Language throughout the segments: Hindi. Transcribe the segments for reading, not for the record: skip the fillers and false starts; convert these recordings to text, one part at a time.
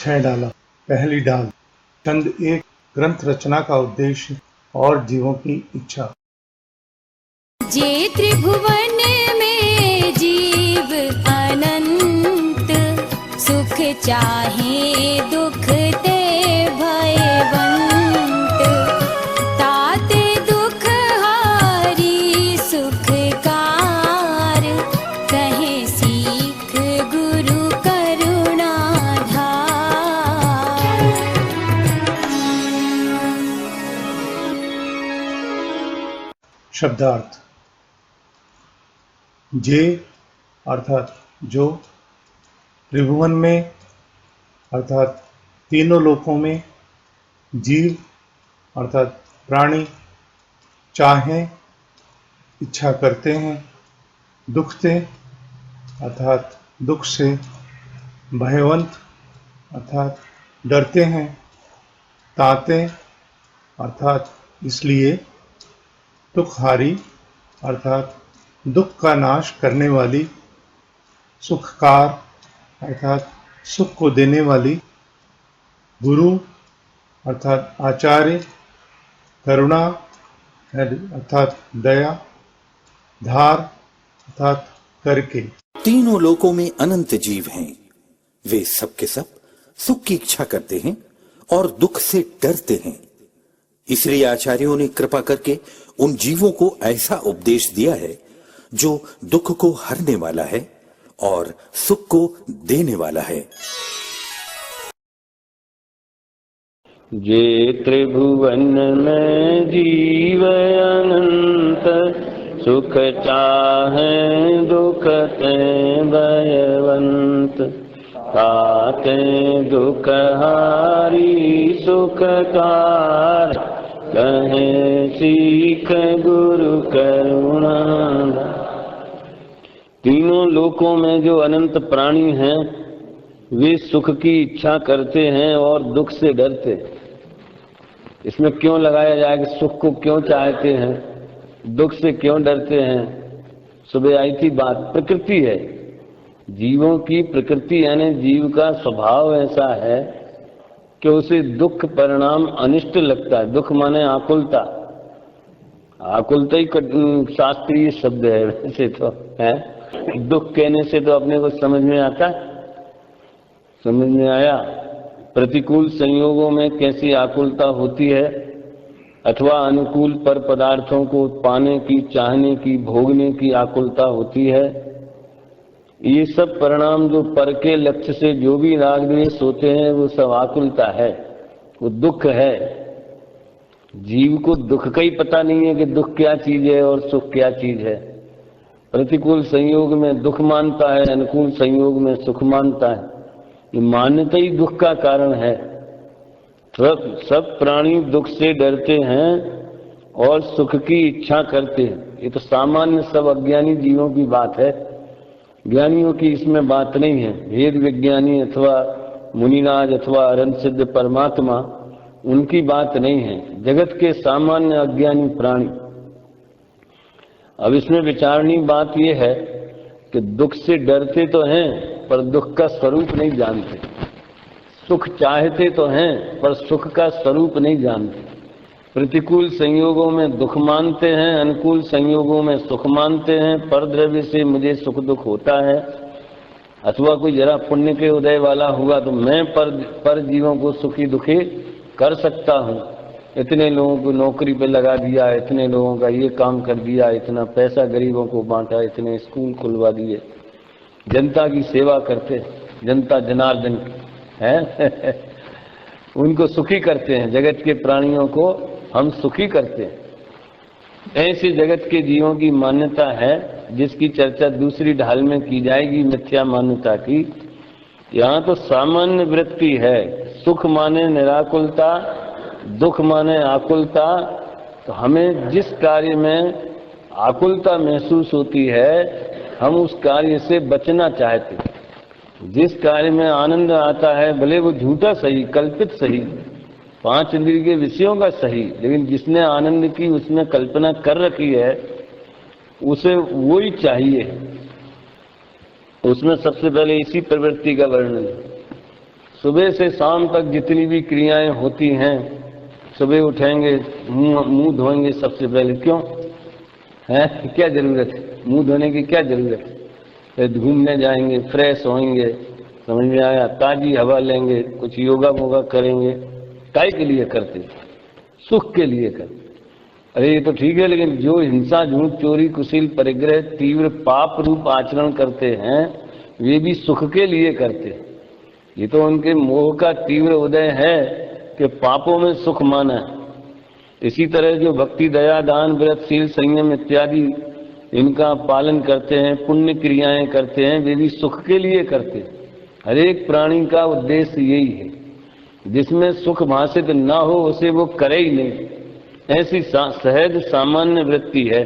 6 डाला। पहली डाल। छंद 1 ग्रंथ रचना का उद्देश्य और जीवों की इच्छा। जे त्रिभुवन में जीव अनंत, सुख चाहे दुख ते भयवंत। ताते दुख हारी सुखकार, कहे सीख गुरु करुणाधार। शब्दार्थ। जे अर्थात जो, त्रिभुवन में अर्थात तीनों लोकों में, जीव अर्थात प्राणी, चाहें इच्छा करते हैं, दुखते अर्थात दुख से, भयवंत अर्थात डरते हैं, ताते अर्थात इसलिए, दुखहारी अर्थात दुख का नाश करने वाली, सुखकार अर्थात सुख को देने वाली, गुरु अर्थात आचार्य, करुणा अर्थात दया, धार अर्थात करके। तीनों लोकों में अनंत जीव हैं। वे सब के सब सुख की इच्छा करते हैं और दुख से डरते हैं। इसलिए आचार्यों ने कृपा करके उन जीवों को ऐसा उपदेश दिया है जो दुख को हरने वाला है और सुख को देने वाला है। जे त्रिभुवन में जीव अनंत, सुख चाहे दुख ते भयवंत। ताते दुख हारी सुखकार, कहे सीख गुरु करुणाधार। तीनों लोकों में जो अनंत प्राणी हैं, वे सुख की इच्छा करते हैं और दुख से डरते हैं। इसमें क्यों लगाया जाए कि सुख को क्यों चाहते हैं, दुख से क्यों डरते हैं? सुबह आई थी बात, प्रकृति है, जीवों की प्रकृति, यानी जीव का स्वभाव ऐसा है कि उसे दुख परिणाम अनिष्ट लगता है। दुख माने आकुलता, आकुलता ही शास्त्रीय शब्द है वैसे तो है। दुख कहने से तो अपने को समझ में आता है, समझ में आया। प्रतिकूल संयोगों में कैसी आकुलता होती है, अथवा अनुकूल पर पदार्थों को पाने की, चाहने की, भोगने की आकुलता होती है। ये सब परिणाम जो पर के लक्ष्य से जो भी राग द्वेष होते हैं, वो सब आकुलता है, वो दुख है। जीव को दुख का ही पता नहीं है कि दुख क्या चीज है और सुख क्या चीज है। प्रतिकूल संयोग में दुख मानता है, अनुकूल संयोग में सुख मानता है। ये मान्यता ही दुख का कारण है। सब प्राणी दुख से डरते हैं और सुख की इच्छा करते हैं। ये तो सामान्य सब अज्ञानी जीवों की बात है, ज्ञानियों की इसमें बात नहीं है। वेद विज्ञानी अथवा मुनिराज अथवा अनंत सिद्ध परमात्मा, उनकी बात नहीं है, जगत के सामान्य अज्ञानी प्राणी। अब इसमें विचारणी बात यह है कि दुख से डरते तो हैं पर दुख का स्वरूप नहीं जानते, सुख चाहते तो हैं पर सुख का स्वरूप नहीं जानते। प्रतिकूल संयोगों में दुख मानते हैं, अनुकूल संयोगों में सुख मानते हैं। पर द्रव्य से मुझे सुख दुख होता है, अथवा कोई जरा पुण्य के उदय वाला हुआ तो मैं पर जीवों को सुखी दुखी कर सकता हूँ। इतने लोगों को नौकरी पे लगा दिया, इतने लोगों का ये काम कर दिया, इतना पैसा गरीबों को बांटा, इतने स्कूल खुलवा दिए, जनता की सेवा करते, जनता जनार्दन है उनको सुखी करते हैं। जगत के प्राणियों को हम सुखी करते हैं। ऐसे जगत के जीवों की मान्यता है, जिसकी चर्चा दूसरी ढाल में की जाएगी, मिथ्या मान्यता की। यहाँ तो सामान्य वृत्ति है, सुख माने निराकुलता, दुख माने आकुलता। तो हमें जिस कार्य में आकुलता महसूस होती है, हम उस कार्य से बचना चाहते हैं। जिस कार्य में आनंद आता है, भले वो झूठा सही, कल्पित सही, 5 इंद्रिय के विषयों का सही, लेकिन जिसने आनंद की उसमें कल्पना कर रखी है, उसे वो ही चाहिए। उसमें सबसे पहले इसी प्रवृत्ति का वर्णन है। सुबह से शाम तक जितनी भी क्रियाएं होती हैं, सुबह उठेंगे, मुंह धोएंगे सबसे पहले, क्यों है, क्या जरूरत है, मुंह धोने की क्या जरूरत है? फिर घूमने जाएंगे, फ्रेश होंगे, समझ में आया, ताजी हवा लेंगे, कुछ योगा वोगा करेंगे, काय के लिए करते? सुख के लिए करते। अरे ये तो ठीक है, लेकिन जो हिंसा, झूठ, चोरी, कुशील, परिग्रह, तीव्र पाप रूप आचरण करते हैं, वे भी सुख के लिए करते हैं। ये तो उनके मोह का तीव्र उदय है कि पापों में सुख माना है। इसी तरह जो भक्ति, दया, दान, व्रत, शील, संयम इत्यादि इनका पालन करते हैं, पुण्य क्रियाएं करते हैं, वे भी सुख के लिए करते हैं। हर एक प्राणी का उद्देश्य यही है, जिसमें सुख भाषित ना हो उसे वो करे ही नहीं, ऐसी सहज सामान्य वृत्ति है।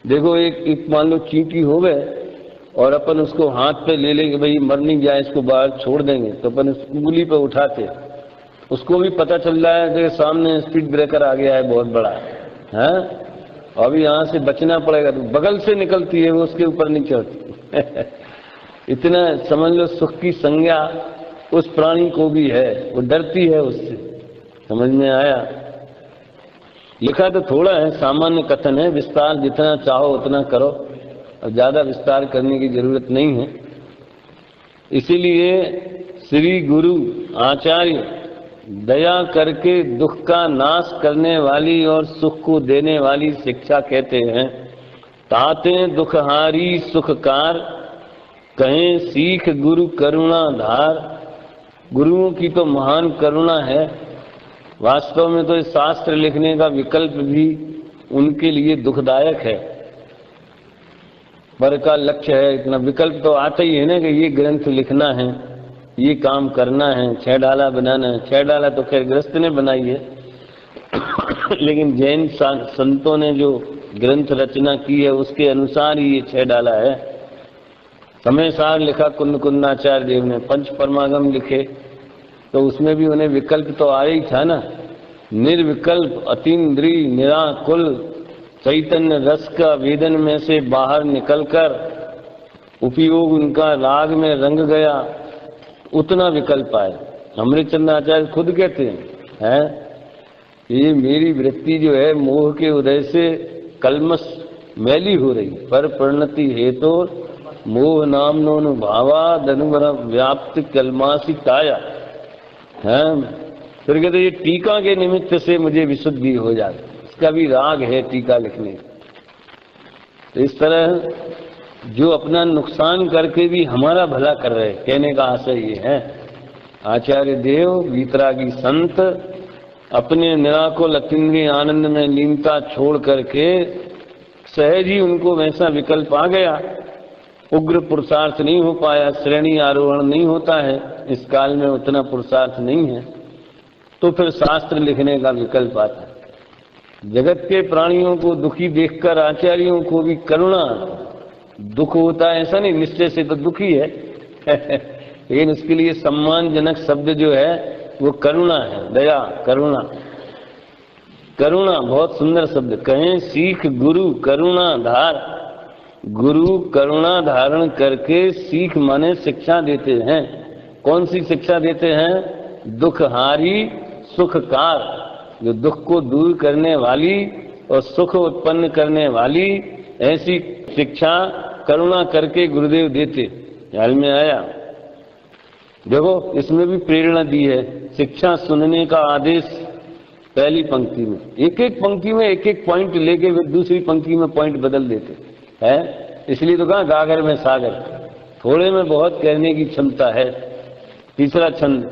देखो एक मान लो चींटी हो गए और अपन उसको हाथ पे ले लेंगे, भाई मर नहीं जाए, इसको बाहर छोड़ देंगे, तो अपन उंगली पे उठाते, उसको भी पता चल रहा है कि सामने स्पीड ब्रेकर आ गया है बहुत बड़ा है, अभी यहाँ से बचना पड़ेगा, तो बगल से निकलती है, वो उसके ऊपर नहीं चढ़ती। इतना समझ लो सुख की संज्ञा उस प्राणी को भी है, वो डरती है उससे। समझ में आया? लिखा तो थोड़ा है, सामान्य कथन है, विस्तार जितना चाहो उतना करो, अब ज्यादा विस्तार करने की जरूरत नहीं है। इसीलिए श्री गुरु आचार्य दया करके दुख का नाश करने वाली और सुख को देने वाली शिक्षा कहते हैं। ताते दुखहारी सुखकार, कहें सीख गुरु करुणा धार। गुरुओं की तो महान करुणा है। वास्तव में तो इस शास्त्र लिखने का विकल्प भी उनके लिए दुखदायक है, पर का लक्ष्य है इतना विकल्प तो आता ही है ना कि ये ग्रंथ लिखना है, ये काम करना है, 6 डाला बनाना है। 6 डाला तो खैर गृहस्थ ने बनाई है, लेकिन जैन संतों ने जो ग्रंथ रचना की है उसके अनुसार ही ये 6 डाला है। समय सार लिखा कुंद कुंदाचार्य देव ने, पंच परमागम लिखे, तो उसमें भी उन्हें विकल्प तो आ ही था ना। निर्विकल्प, अतीन्द्रिय, निराकुल चैतन्य रस का वेदन में से बाहर निकलकर उपयोग उनका राग में रंग गया, उतना विकल्प आए। अमृतचंद्र आचार्य खुद कहते हैं, ये मेरी वृत्ति जो है मोह के उदय से कलमश मैली हो रही, पर परिणति हेतु मोह नाम नो भावा धनुवर व्याप्त कलमासी काया है। फिर कहते ये टीका के निमित्त से मुझे विशुद्धि हो जाती, इसका भी राग है टीका लिखने। तो इस तरह जो अपना नुकसान करके भी हमारा भला कर रहे, कहने का आशय ये है। आचार्य देव वीतरागी संत अपने निराकुल अतीन्द्रिय आनंद में लीनता छोड़ करके सहज ही उनको वैसा विकल्प आ गया, उग्र पुरुषार्थ नहीं हो पाया, श्रेणी आरोहण नहीं होता है, इस काल में उतना पुरुषार्थ नहीं है, तो फिर शास्त्र लिखने का विकल्प आता है। जगत के प्राणियों को दुखी देखकर आचार्यों को भी करुणा, दुख होता है ऐसा नहीं, निश्चय से तो दुखी है लेकिन उसके लिए सम्मानजनक शब्द जो है वो करुणा है, दया, करुणा। करुणा बहुत सुंदर शब्द। कहें सीख गुरु करुणा धार, गुरु करुणा धारण करके सीख माने शिक्षा देते हैं। कौन सी शिक्षा देते हैं? दुखहारी सुखकार, जो दुख को दूर करने वाली और सुख उत्पन्न करने वाली ऐसी शिक्षा करुणा करके गुरुदेव देते। ख्याल में आया? देखो इसमें भी प्रेरणा दी है, शिक्षा सुनने का आदेश पहली पंक्ति में, एक एक पंक्ति में एक एक पॉइंट लेके वे दूसरी पंक्ति में पॉइंट बदल देते है। इसलिए तो कहा गागर में सागर, थोड़े में बहुत कहने की क्षमता है। तीसरा छंद,